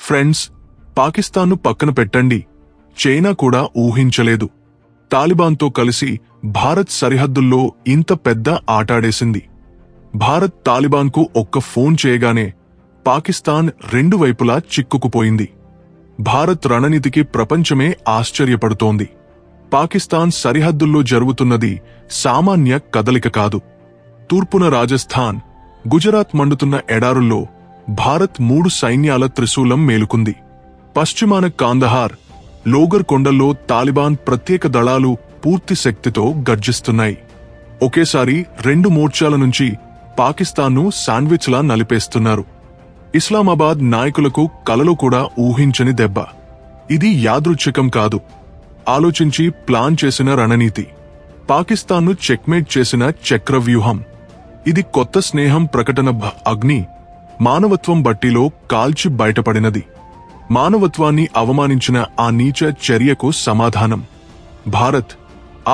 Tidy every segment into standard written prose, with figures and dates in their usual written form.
Friends, పాకిస్తాన్ను పక్కన పెట్టండి, China కూడా ఊహించలేదు తాలిబాన్తో కలిసి భారత్ సరిహద్దుల్లో ఇంత పెద్ద ఆటాడేసింది. భారత్ తాలిబాన్కు ఒక్క ఫోన్ చేయగానే పాకిస్తాన్ రెండు వైపులా చిక్కుకుపోయింది. భారత్ రణనీతికి ప్రపంచమే ఆశ్చర్యపడుతోంది. పాకిస్తాన్ సరిహద్దుల్లో జరుగుతున్నది సామాన్య కదలిక కాదు. తూర్పున రాజస్థాన్, గుజరాత్ మండుతున్న ఎడారుల్లో భారత్ 3 సైన్యాల త్రిశూలం మేలుకుంది. పశ్చిమాన కాందహార్, లోగర్ కొండల్లో తాలిబాన్ ప్రత్యేక దళాలు పూర్తి శక్తితో గర్జిస్తున్నాయి. ఒకేసారి 2 మోర్చాల నుంచి పాకిస్తాన్ను శాండ్విచ్లా నలిపేస్తున్నారు. ఇస్లామాబాద్ నాయకులకు కలలో కూడా ఊహించని దెబ్బ. ఇది యాదృచ్ఛికం కాదు, ఆలోచించి ప్లాన్ చేసిన రణనీతి. పాకిస్తాన్ను చెక్మేట్ చేసిన చక్రవ్యూహం. ఇది కొత్త స్నేహం ప్రకటన అగ్ని మానవత్వం బట్టిలో కాల్చి బయటపడినది. మానవత్వాన్ని అవమానించిన ఆ నీచ చర్యకు సమాధానం. భారత్,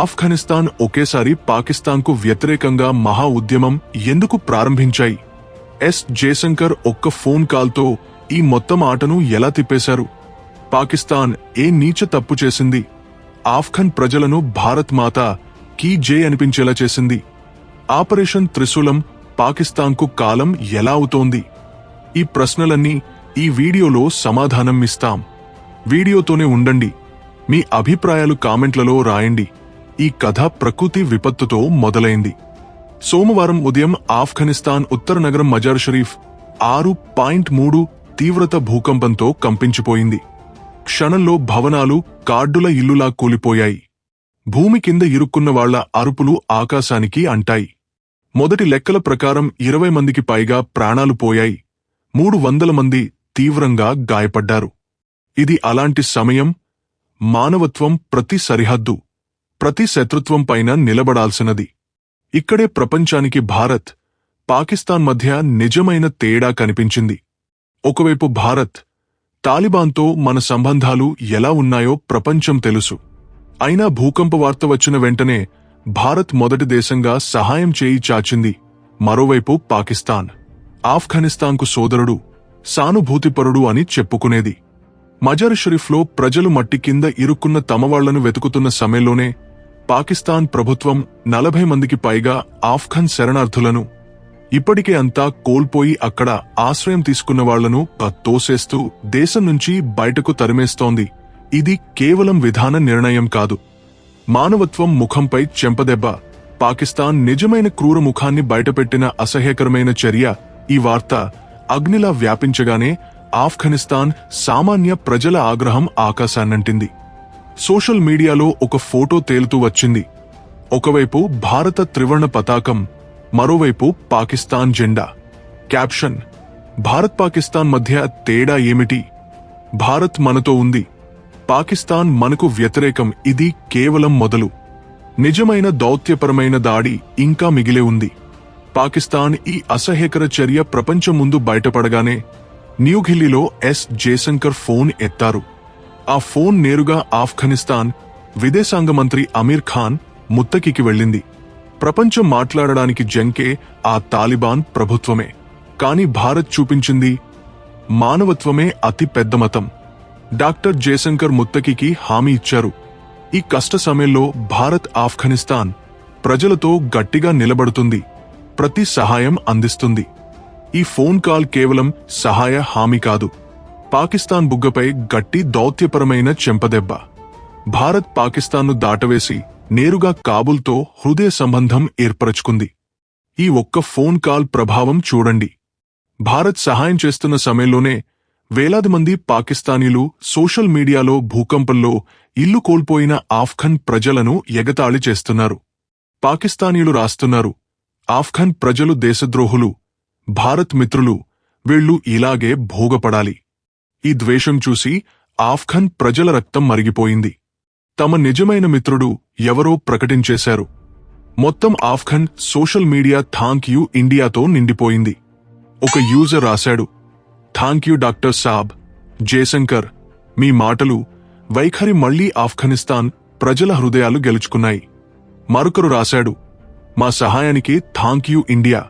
ఆఫ్ఘనిస్తాన్ ఒకేసారి పాకిస్తాన్కు వ్యతిరేకంగా మహా ఉద్యమం ఎందుకు ప్రారంభించాయి? ఎస్ జయశంకర్ ఒక్క ఫోన్ కాల్తో ఈ మొత్తం ఆటను ఎలా తిప్పేశారు? పాకిస్తాన్ ఏ నీచ తప్పు చేసింది? ఆఫ్ఘన్ ప్రజలను భారత్ మాత కీ జై అనిపించేలా చేసింది. ఆపరేషన్ త్రిశూలం పాకిస్తాన్కు కాలం ఎలా అవుతోంది? ఈ ప్రశ్నలన్నీ ఈ వీడియోలో సమాధానం ఇస్తాం. వీడియోతోనే ఉండండి. మీ అభిప్రాయాలు కామెంట్లలో రాయండి. ఈ కథ ప్రకృతి విపత్తుతో మొదలైంది. సోమవారం ఉదయం ఆఫ్ఘనిస్తాన్ ఉత్తర నగరం మజార్ షరీఫ్ 6.3 తీవ్రత భూకంపంతో కంపించిపోయింది. క్షణంలో భవనాలు కార్డుల ఇల్లులా కూలిపోయాయి. భూమి కింద ఇరుక్కున్న వాళ్ల అరుపులు ఆకాశానికి అంటాయి. మొదటి లెక్కల ప్రకారం 20 మందికి పైగా ప్రాణాలు పోయాయి. 300 మంది తీవ్రంగా గాయపడ్డారు. ఇది అలాంటి సమయం. మానవత్వం ప్రతి సరిహద్దు, ప్రతి శత్రుత్వం పైన నిలబడాల్సినది. ఇక్కడే ప్రపంచానికి భారత్, పాకిస్తాన్ మధ్య నిజమైన తేడా కనిపించింది. ఒకవైపు భారత్, తాలిబాన్తో మన సంబంధాలు ఎలా ఉన్నాయో ప్రపంచం తెలుసు. అయినా భూకంప వార్త వచ్చిన వెంటనే భారత్ మొదటి దేశంగా సహాయం చేయి చాచింది. మరోవైపు పాకిస్తాన్, ఆఫ్ఘనిస్తాన్కు సోదరుడు, సానుభూతిపరుడు అని చెప్పుకునేది. మజార్ షరీఫ్లో ప్రజలు మట్టి కింద ఇరుక్కున్న తమవాళ్లను వెతుకుతున్న సమయంలోనే పాకిస్తాన్ ప్రభుత్వం 40 మందికి పైగా ఆఫ్ఘన్ శరణార్థులను, ఇప్పటికే అంతా కోల్పోయి అక్కడ ఆశ్రయం తీసుకున్న వాళ్లను తోసేస్తూ దేశం నుంచి బయటకు తరిమేస్తోంది. ఇది కేవలం విధాన నిర్ణయం కాదు, మానవత్వం ముఖంపై చెంపదెబ్బ. పాకిస్తాన్ నిజమైన క్రూర ముఖాన్ని బయటపెట్టిన అసహ్యకరమైన చర్య. ఈ వార్త అగ్నిలా వ్యాపించగానే ఆఫ్ఘనిస్తాన్ సామాన్య ప్రజల ఆగ్రహం ఆకాశాన్నంటింది. సోషల్ మీడియాలో ఒక ఫోటో తేలుతూ వచ్చింది. ఒకవైపు భారత త్రివర్ణ పతాకం, మరోవైపు పాకిస్తాన్ జెండా. క్యాప్షన్: భారత్ పాకిస్తాన్ మధ్య తేడా ఏమిటి? భారత్ మనతో ఉంది, పాకిస్తాన్ మనకు వ్యతిరేకం. ఇది కేవలం మొదలు. నిజమైన దౌత్యపరమైన దాడి ఇంకా మిగిలే ఉంది. పాకిస్తాన్ ఈ అసహ్యకర చర్య ప్రపంచం ముందు బయటపడగానే న్యూఢిల్లీలో ఎస్ జయశంకర్ ఫోన్ ఎత్తారు. ఆ ఫోన్ నేరుగా ఆఫ్ఘనిస్తాన్ విదేశాంగ మంత్రి అమీర్ ఖాన్ ముత్తకికి వెళ్ళింది. ప్రపంచం మాట్లాడడానికి జంకే ఆ తాలిబాన్ ప్రభుత్వమే. కాని భారత్ చూపించింది మానవత్వమే అతి పెద్ద మతం. డాక్టర్ జయశంకర్ ముత్తకికి హామీ ఇచ్చారు. ఈ కష్ట సమయంలో భారత్ ఆఫ్ఘనిస్తాన్ ప్రజలతో గట్టిగా నిలబడుతుంది, ప్రతి సహాయం అందిస్తుంది. ఈ ఫోన్ కాల్ కేవలం సహాయ హామీ కాదు, పాకిస్తాన్ బుగ్గపై గట్టి దౌత్యపరమైన చెంపదెబ్బ. భారత్ పాకిస్తాన్ను దాటవేసి నేరుగా కాబూల్తో హృదయ సంబంధం ఏర్పరచుకుంది. ఈ ఒక్క ఫోన్ కాల్ ప్రభావం చూడండి. భారత్ సహాయం చేస్తున్న సమయంలోనే వేలాది మంది పాకిస్తానీలు సోషల్ మీడియాలో భూకంపంలో ఇల్లు కోల్పోయిన ఆఫ్ఘన్ ప్రజలను ఎగతాళి చేస్తున్నారు. పాకిస్తానీలు రాస్తున్నారు, ఆఫ్ఘన్ ప్రజలు దేశద్రోహులు, భారత్ మిత్రులు, వీళ్లు ఇలాగే భోగపడాలి. ఈ ద్వేషం చూసి ఆఫ్ఘన్ ప్రజల రక్తం మరిగిపోయింది. తమ నిజమైన మిత్రుడు ఎవరో ప్రకటించేశారు. మొత్తం Afghan social media thank you ఇండియాతో నిండిపోయింది. ఒక యూజర్ రాశాడు, థాంక్ యూ డాక్టర్ సాబ్, జయశంకర్, మీ మాటలు, వైఖరి మళ్లీ ఆఫ్ఘనిస్తాన్ ప్రజల హృదయాలు గెలుచుకున్నాయి. మరొకరు రాశాడు, మా సహాయానికి థాంక్ యూ ఇండియా,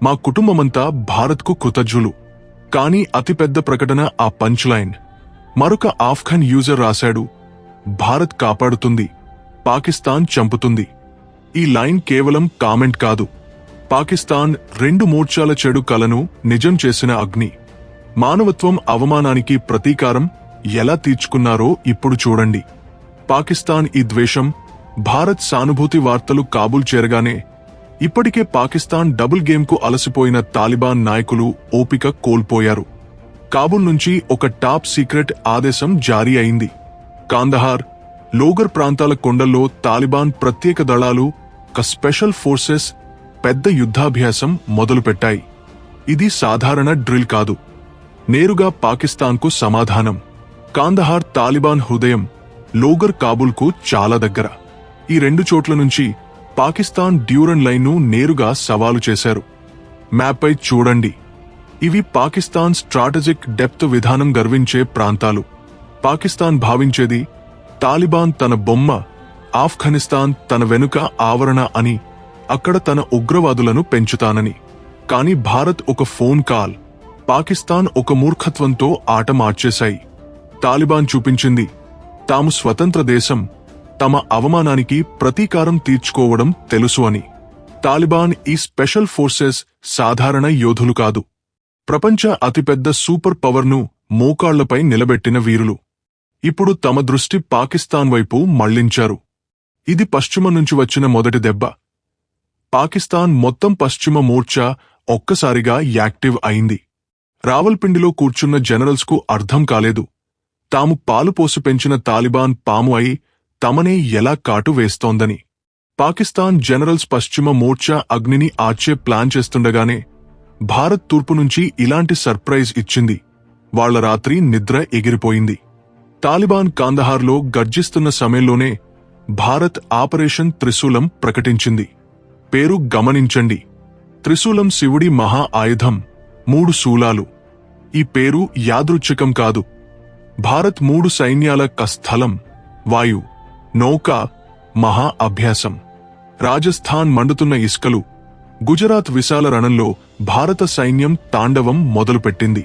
మా కుటుంబమంతా భారత్కు కృతజ్ఞులు. కానీ అతిపెద్ద ప్రకటన ఆ పంచ్ లైన్. మరొక ఆఫ్ఘన్ యూజర్ రాశాడు, భారత్ కాపాడుతుంది, పాకిస్తాన్ చంపుతుంది. ఈ లైన్ కేవలం కామెంట్ కాదు. పాకిస్తాన్ 2 మోర్చాల చెడు కలను నిజం చేసిన అగ్ని. మానవత్వం అవమానానికి ప్రతీకారం ఎలా తీర్చుకున్నారో ఇప్పుడు చూడండి. పాకిస్తాన్ ఈ ద్వేషం, భారత్ సానుభూతి వార్తలు కాబూల్ చేరగానే ఇప్పటికే పాకిస్తాన్ డబుల్ గేమ్కు అలసిపోయిన తాలిబాన్ నాయకులు ఓపిక కోల్పోయారు. కాబూల్ నుంచి ఒక టాప్ సీక్రెట్ ఆదేశం జారీ అయింది. కాందహార్, లోగర్ ప్రాంతాల కొండల్లో తాలిబాన్ ప్రత్యేక దళాలు, స్పెషల్ ఫోర్సెస్ పెద్ద యుద్ధాభ్యాసం మొదలుపెట్టాయి. ఇది సాధారణ డ్రిల్ కాదు, నేరుగా పాకిస్తాన్కు సమాధానం. కాందహార్ తాలిబాన్ హృదయం, లోగర్ కాబూల్కు చాలా దగ్గర. ఈ 2 చోట్ల నుంచి పాకిస్తాన్ డ్యూరన్ లైన్ను నేరుగా సవాలు చేశారు. మ్యాప్పై చూడండి. ఇవి పాకిస్తాన్ స్ట్రాటజిక్ డెప్త్ విధానం గర్వించే ప్రాంతాలు. పాకిస్తాన్ భావించేది తాలిబాన్ తన బొమ్మ, ఆఫ్ఘనిస్తాన్ తన వెనుక ఆవరణ అని, అక్కడ తన ఉగ్రవాదులను పెంచుతానని. కాని భారత్ ఒక ఫోన్ కాల్, పాకిస్తాన్ ఒక మూర్ఖత్వంతో ఆట మార్చేశాయి. తాలిబాన్ చూపించింది తాము స్వతంత్ర దేశం, తమ అవమానానికి ప్రతీకారం తీర్చుకోవడం తెలుసు అని. తాలిబాన్ ఈ స్పెషల్ ఫోర్సెస్ సాధారణ యోధులు కాదు, ప్రపంచ అతిపెద్ద సూపర్ పవర్ను మోకాళ్లపై నిలబెట్టిన వీరులు. ఇప్పుడు తమ దృష్టి పాకిస్తాన్ వైపు మళ్లించారు. ఇది పశ్చిమ నుంచి వచ్చిన మొదటి దెబ్బ. పాకిస్తాన్ మొత్తం పశ్చిమ మోర్చా ఒక్కసారిగా యాక్టివ్ అయింది. రావల్పిండిలో కూర్చున్న జనరల్స్కు అర్థం కాలేదు. తాము పాలు పోసి పెంచిన తాలిబాన్ పాము అయి తమనే ఎలా కాటు వేస్తోందని. పాకిస్తాన్ జనరల్స్ పశ్చిమ మోర్చా అగ్నిని ఆర్చే ప్లాన్ చేస్తుండగానే భారత్ తూర్పు నుంచి ఇలాంటి సర్ప్రైజ్ ఇచ్చింది. వాళ్ల రాత్రి నిద్ర ఎగిరిపోయింది. తాలిబాన్ కాందహార్లో గర్జిస్తున్న సమయంలోనే భారత్ ఆపరేషన్ త్రిశూలం ప్రకటించింది. పేరు గమనించండి. త్రిశూలం శివుడి మహా ఆయుధం, 3 శూలాలు. ఈ పేరు యాదృచ్ఛికం కాదు. భారత్ 3 సైన్యాల స్థలం, వాయు, నౌక, మహా అభ్యాసం. రాజస్థాన్ మండుతున్న ఇసుకలు, గుజరాత్ విశాల రణంలో భారత సైన్యం తాండవం మొదలుపెట్టింది.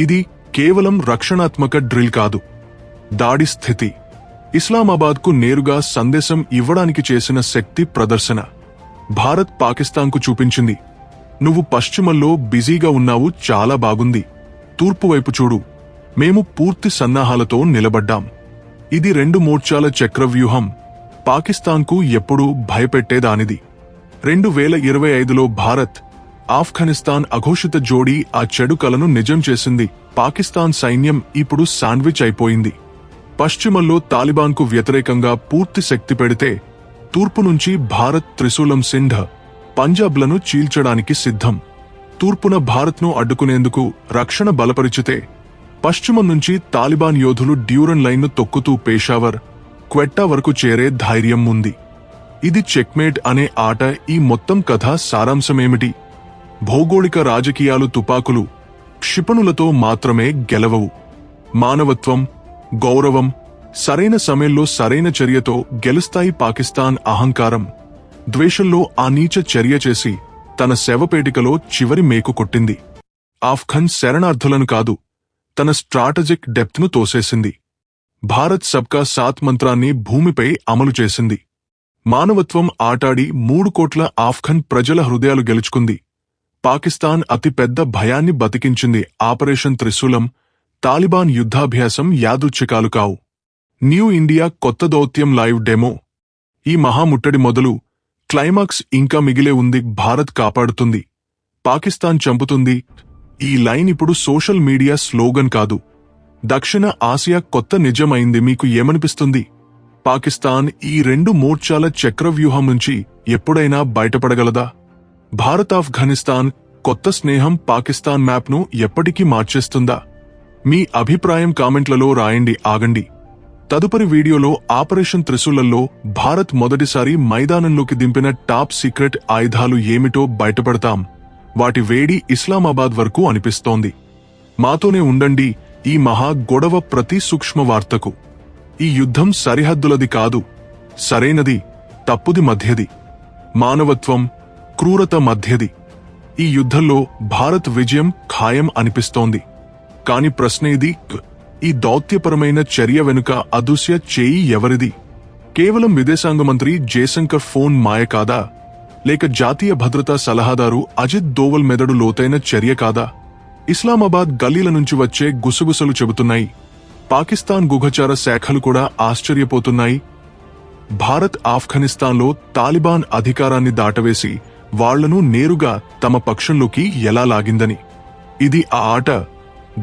ఇది కేవలం రక్షణాత్మక డ్రిల్ కాదు, దాడి స్థితి. ఇస్లామాబాద్కు నేరుగా సందేశం ఇవ్వడానికి చేసిన శక్తి ప్రదర్శన. భారత్ పాకిస్తాన్కు చూపించింది, నువ్వు పశ్చిమంలో బిజీగా ఉన్నావు, చాలా బాగుంది, తూర్పువైపు చూడు, మేము పూర్తి సన్నాహాలతో నిలబడ్డాం. ఇది 2 మోర్చాల చక్రవ్యూహం. పాకిస్తాన్కు ఎప్పుడూ భయపెట్టేదానిది. 2025లో భారత్, ఆఫ్ఘనిస్తాన్ అఘోషిత జోడీ ఆ చెడు కలను నిజం చేసింది. పాకిస్తాన్ సైన్యం ఇప్పుడు శాండ్విచ్ అయిపోయింది. పశ్చిమంలో తాలిబాన్కు వ్యతిరేకంగా పూర్తి శక్తి పెడితే, తూర్పు నుంచి భారత్ త్రిశూలం సింధ్, పంజాబ్లను చీల్చడానికి సిద్ధం. తూర్పున భారత్ను అడ్డుకునేందుకు రక్షణ బలపరిచితే, పశ్చిమం నుంచి తాలిబాన్ యోధులు డ్యూరన్ లైన్ను తొక్కుతూ పేషావర్, క్వెట్టా వరకు చేరే ధైర్యం ఉంది. ఇది చెక్మేట్ అనే ఆట. ఈ మొత్తం కథ సారాంశమేమిటి? భౌగోళిక రాజకీయాలు తుపాకులు, క్షిపణులతో మాత్రమే గెలవవు. మానవత్వం, గౌరవం, సరైన సమయంలో సరైన చర్యతో గెలుస్తాయి. పాకిస్తాన్ అహంకారం, ద్వేషంలో ఆ నీచ చర్య చేసి తన శవపేటికలో చివరి మేకు కొట్టింది. ఆఫ్ఘన్ శరణార్థులను కాదు, తన స్ట్రాటజిక్ డెప్త్ను తోసేసింది. భారత్ సబ్కా సాత్ మంత్రాన్ని భూమిపై అమలు చేసింది. మానవత్వం ఆటాడి 3 కోట్ల ఆఫ్ఘన్ ప్రజల హృదయాలు గెలుచుకుంది. పాకిస్తాన్ అతిపెద్ద భయాన్ని బతికించింది. ఆపరేషన్ త్రిశూలం, తాలిబాన్ యుద్ధాభ్యాసం యాదృచ్ఛికాలు కావు. న్యూ ఇండియా కొత్త దౌత్యం లైవ్ డెమో. ఈ మహాముట్టడి మొదలు, క్లైమాక్స్ ఇంకా మిగిలే ఉంది. భారత్ కాపాడుతుంది, పాకిస్తాన్ చంపుతుంది. ఈ లైన్ ఇప్పుడు సోషల్ మీడియా స్లోగన్ కాదు, దక్షిణ ఆసియా కొత్త నిజమైంది. మీకు ఏమనిపిస్తుంది? పాకిస్తాన్ ఈ 2 మోర్చాల చక్రవ్యూహం నుంచి ఎప్పుడైనా బయటపడగలదా? భారత్-ఆఫ్ఘనిస్తాన్ కొత్త స్నేహం పాకిస్తాన్ మ్యాప్ను ఎప్పటికీ మార్చేస్తుందా? మీ అభిప్రాయం కామెంట్లలో రాయండి. ఆగండి, తదుపరి వీడియోలో ఆపరేషన్ త్రిశూలంలో భారత్ మొదటిసారి మైదానంలోకి దింపిన టాప్ సీక్రెట్ ఆయుధాలు ఏమిటో బయటపడతాం. వాటి వేడి ఇస్లామాబాద్ వరకు అనిపిస్తోంది. మాతోనే ఉండండి. ఈ మహా గొడవ ప్రతి సూక్ష్మ వార్తకు. ఈ యుద్ధం సరిహద్దులది కాదు, సరైనది, తప్పుది మధ్యది, మానవత్వం, క్రూరత మధ్యది. ఈ యుద్ధంలో భారత్ విజయం ఖాయం అనిపిస్తోంది. కాని ప్రశ్న ఇది, ఈ దౌత్యపరమైన చర్య వెనుక అదృశ్య చేయి ఎవరిది? కేవలం విదేశాంగ మంత్రి జయశంకర్ ఫోన్ మాయ కాదా? లేక జాతీయ భద్రతా సలహాదారు అజిత్ దోవల్ మెదడు లోతైన చర్య కాదా? ఇస్లామాబాద్ గల్లీల నుంచి వచ్చే గుసగుసలు చెబుతున్నాయి. పాకిస్తాన్ గుహచార శాఖలు కూడా ఆశ్చర్యపోతున్నాయి. భారత్ ఆఫ్ఘనిస్తాన్లో తాలిబాన్ అధికారాన్ని దాటవేసి వాళ్లను నేరుగా తమ పక్షంలోకి ఎలా లాగిందని. ఇది ఆ ఆట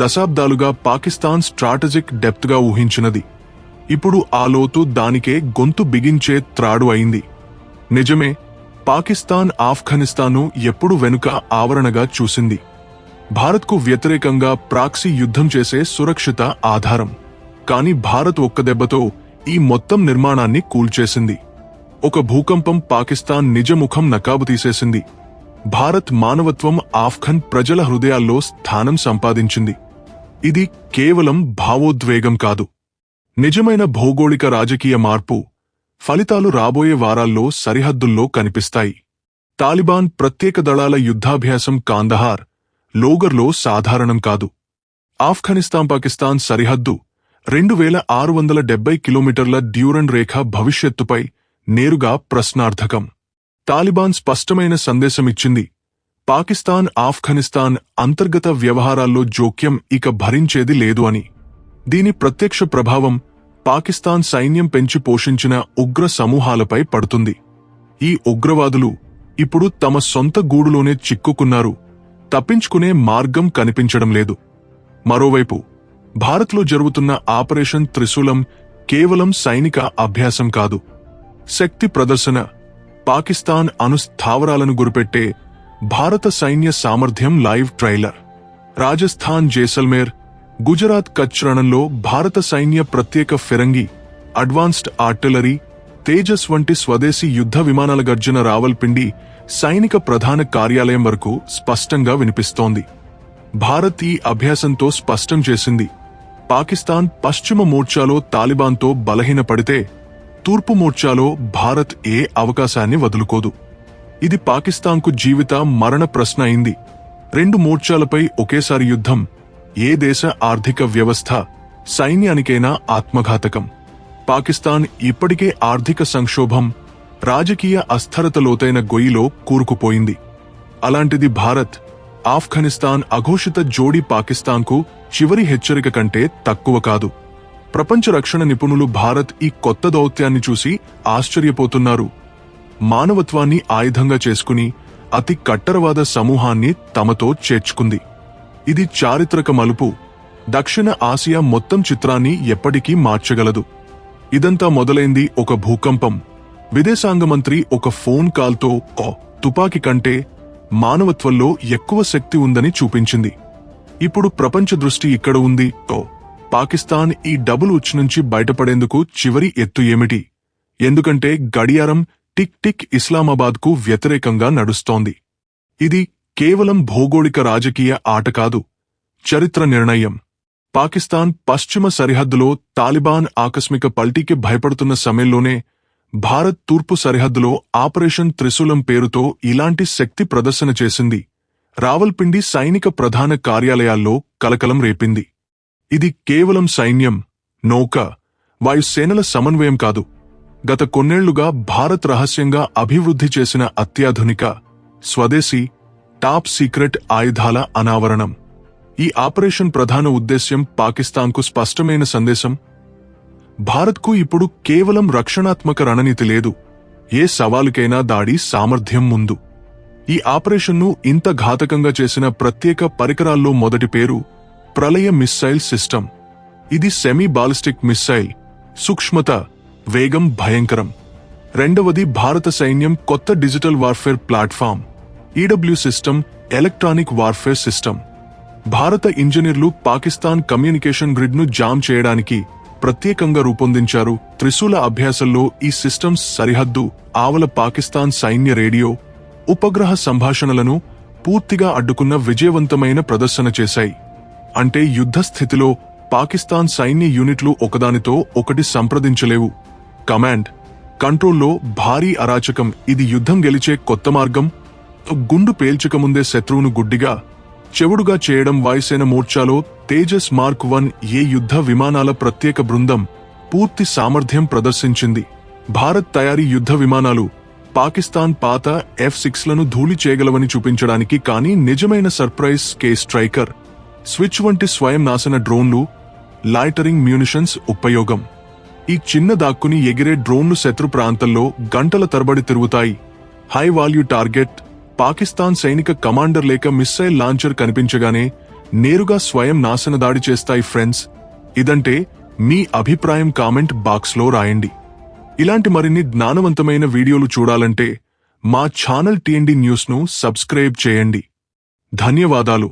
దశాబ్దాలుగా పాకిస్తాన్ స్ట్రాటజిక్ డెప్త్గా ఊహించినది. ఇప్పుడు ఆ లోతు దానికే గొంతు బిగించే త్రాడు అయింది. నిజమే, పాకిస్తాన్ ఆఫ్ఘనిస్తాన్ను ఎప్పుడు వెనుక ఆవరణగా చూసింది. భారత్కు వ్యతిరేకంగా ప్రాక్సీ యుద్ధం చేసే సురక్షిత ఆధారం. కాని భారత్ ఒక్క దెబ్బతో ఈ మొత్తం నిర్మాణాన్ని కూల్చేసింది. ఒక భూకంపం పాకిస్తాన్ నిజముఖం నకాబు తీసేసింది. భారత్ మానవత్వం ఆఫ్ఘన్ ప్రజల హృదయాల్లో స్థానం సంపాదించింది. ఇది కేవలం భావోద్వేగం కాదు, నిజమైన భౌగోళిక రాజకీయ మార్పు. ఫలితాలు రాబోయే వారాల్లో సరిహద్దుల్లో కనిపిస్తాయి. తాలిబాన్ ప్రత్యేక దళాల యుద్ధాభ్యాసం కాందహార్, లోగర్లో సాధారణం కాదు. ఆఫ్ఘనిస్తాన్ పాకిస్తాన్ సరిహద్దు 2670 కిలోమీటర్ల డ్యూరన్ రేఖ భవిష్యత్తుపై నేరుగా ప్రశ్నార్థకం. తాలిబాన్ స్పష్టమైన సందేశమిచ్చింది, పాకిస్తాన్ ఆఫ్ఘనిస్తాన్ అంతర్గత వ్యవహారాల్లో జోక్యం ఇక భరించేది లేదు అని. దీని ప్రత్యక్ష ప్రభావం పాకిస్తాన్ సైన్యం పెంచి పోషించిన ఉగ్ర సమూహాలపై పడుతుంది. ఈ ఉగ్రవాదులు ఇప్పుడు తమ సొంత గూడులోనే చిక్కుకున్నారు. తప్పించుకునే మార్గం కనిపించడం లేదు. మరోవైపు భారత్లో జరుగుతున్న ఆపరేషన్ త్రిశూలం కేవలం సైనిక అభ్యాసం కాదు, శక్తి ప్రదర్శన. పాకిస్తాన్ అణు స్థావరాలను గురిపెట్టే భారత సైన్య సామర్థ్యం లైవ్ ట్రైలర్. రాజస్థాన్ జైసల్మేర్, గుజరాత్ కచ్ రణంలో భారత సైన్య ప్రత్యేక ఫిరంగి, అడ్వాన్స్డ్ ఆర్టిలరీ, తేజస్ వంటి స్వదేశీ యుద్ధ విమానాల గర్జన రావల్పిండి సైనిక ప్రధాన కార్యాలయం వరకు స్పష్టంగా వినిపిస్తోంది. భారత్ ఈ అభ్యాసంతో స్పష్టం చేసింది, పాకిస్తాన్ పశ్చిమ మోర్చాలో తాలిబాన్తో బలహీనపడితే తూర్పు మోర్చాలో భారత్ ఏ అవకాశాన్ని వదులుకోదు. ఇది పాకిస్తాన్కు జీవిత మరణ ప్రశ్న అయింది. 2 మోర్చాలపై ఒకేసారి యుద్ధం ఏ దేశ ఆర్థిక వ్యవస్థ, సైన్యానికైనా ఆత్మఘాతకం. పాకిస్తాన్ ఇప్పటికే ఆర్థిక సంక్షోభం, రాజకీయ అస్థిరత లోతైన గొయ్యిలో కూరుకుపోయింది. అలాంటిది భారత్ ఆఫ్ఘనిస్తాన్ అఘోషిత జోడీ పాకిస్తాన్కు చివరి హెచ్చరిక కంటే తక్కువ కాదు. ప్రపంచ రక్షణ నిపుణులు భారత్ ఈ కొత్త దౌత్యాన్ని చూసి ఆశ్చర్యపోతున్నారు. మానవత్వాన్ని ఆయుధంగా చేసుకుని అతి కట్టరవాద సమూహాన్ని తమతో చేర్చుకుంది. ఇది చారిత్రక మలుపు. దక్షిణ ఆసియా మొత్తం చిత్రాన్ని ఎప్పటికీ మార్చగలదు. ఇదంతా మొదలైంది ఒక భూకంపం. విదేశాంగ మంత్రి ఒక ఫోన్ కాల్తో తుపాకీ కంటే మానవత్వంలో ఎక్కువ శక్తి ఉందని చూపించింది. ఇప్పుడు ప్రపంచ దృష్టి ఇక్కడ ఉంది. పాకిస్తాన్ ఈ డబుల్ ఉచ్ నుంచి బయటపడేందుకు చివరి ఎత్తు ఏమిటి? ఎందుకంటే గడియారం టిక్ టిక్ ఇస్లామాబాద్కు వ్యతిరేకంగా నడుస్తోంది. ఇది కేవలం భౌగోళిక రాజకీయ ఆట కాదు, చరిత్ర నిర్ణయం. పాకిస్తాన్ పశ్చిమ సరిహద్దులో తాలిబాన్ ఆకస్మిక పల్టీకి భయపడుతున్న సమయంలోనే భారత్ తూర్పు సరిహద్దులో ఆపరేషన్ త్రిశూలం పేరుతో ఇలాంటి శక్తి ప్రదర్శన చేసింది. రావల్పిండి సైనిక ప్రధాన కార్యాలయాల్లో కలకలం రేపింది. ఇది కేవలం సైన్యం, నౌక, వాయుసేనల సమన్వయం కాదు. గత కొన్నేళ్లుగా భారత్ రహస్యంగా అభివృద్ధి చేసిన అత్యాధునిక, స్వదేశీ, టాప్ సీక్రెట్ ఆయుధాల అనావరణం. ఈ ఆపరేషన్ ప్రధాన ఉద్దేశ్యం పాకిస్తాన్కు స్పష్టమైన సందేశం. భారత్కు ఇప్పుడు కేవలం రక్షణాత్మక రణనీతి లేదు, ఏ సవాలుకైనా దాడి సామర్థ్యం ముందు. ఈ ఆపరేషన్ను ఇంత ఘాతకంగా చేసిన ప్రత్యేక పరికరాల్లో మొదటి పేరు ప్రళయ మిస్సైల్ సిస్టమ్. ఇది సెమీ బాలిస్టిక్ మిస్సైల్, సూక్ష్మత, వేగం భయంకరం. రెండవది భారత సైన్యం కొత్త digital warfare platform, EW system, electronic warfare system. భారత ఇంజనీర్లు పాకిస్తాన్ కమ్యూనికేషన్ గ్రిడ్ను జామ్ చేయడానికి ప్రత్యేకంగా రూపొందించారు. త్రిశూల అభ్యాసంలో ఈ సిస్టమ్స్ సరిహద్దు ఆవల పాకిస్తాన్ సైన్య రేడియో, ఉపగ్రహ సంభాషణలను పూర్తిగా అడ్డుకున్న విజయవంతమైన ప్రదర్శన చేశాయి. అంటే యుద్ధ స్థితిలో పాకిస్తాన్ సైన్య యూనిట్లు ఒకదానితో ఒకటి సంప్రదించలేవు. కమాండ్, కంట్రోల్లో భారీ అరాచకం. ఇది యుద్ధం గెలిచే కొత్త మార్గం. గుండు పేల్చకముందే శత్రువును గుడ్డిగా చెవుడుగా చేయడం. వాయుసేన మోర్చాలో తేజస్ మార్క్ 1 యుద్ధ విమానాల ప్రత్యేక బృందం పూర్తి సామర్థ్యం ప్రదర్శించింది. భారత్ తయారీ యుద్ధ విమానాలు పాకిస్తాన్ పాత F-6లను ధూళి చేయగలవని చూపించడానికి, కానీ నిజమైన సర్ప్రైజ్ కే స్ట్రైకర్, స్విచ్ వంటి స్వయం నాశన డ్రోన్లు, లాయిటరింగ్ మ్యూనిషన్స్ ఉపయోగం. ఈ చిన్న దాక్కుని ఎగిరే డ్రోన్లు శత్రు ప్రాంతంలో గంటల తరబడి తిరుగుతాయి. హై వాల్యూ టార్గెట్ పాకిస్తాన్ సైనిక కమాండర్ లేక మిస్సైల్ లాంచర్ కనిపించగానే నేరుగా స్వయం నాశన దాడి చేస్తాయి. ఫ్రెండ్స్, ఇదంటే మీ అభిప్రాయం కామెంట్ బాక్స్లో రాయండి. ఇలాంటి మరిన్ని జ్ఞానవంతమైన వీడియోలు చూడాలంటే మా ఛానల్ TND న్యూస్ను సబ్స్క్రైబ్ చేయండి. ధన్యవాదాలు.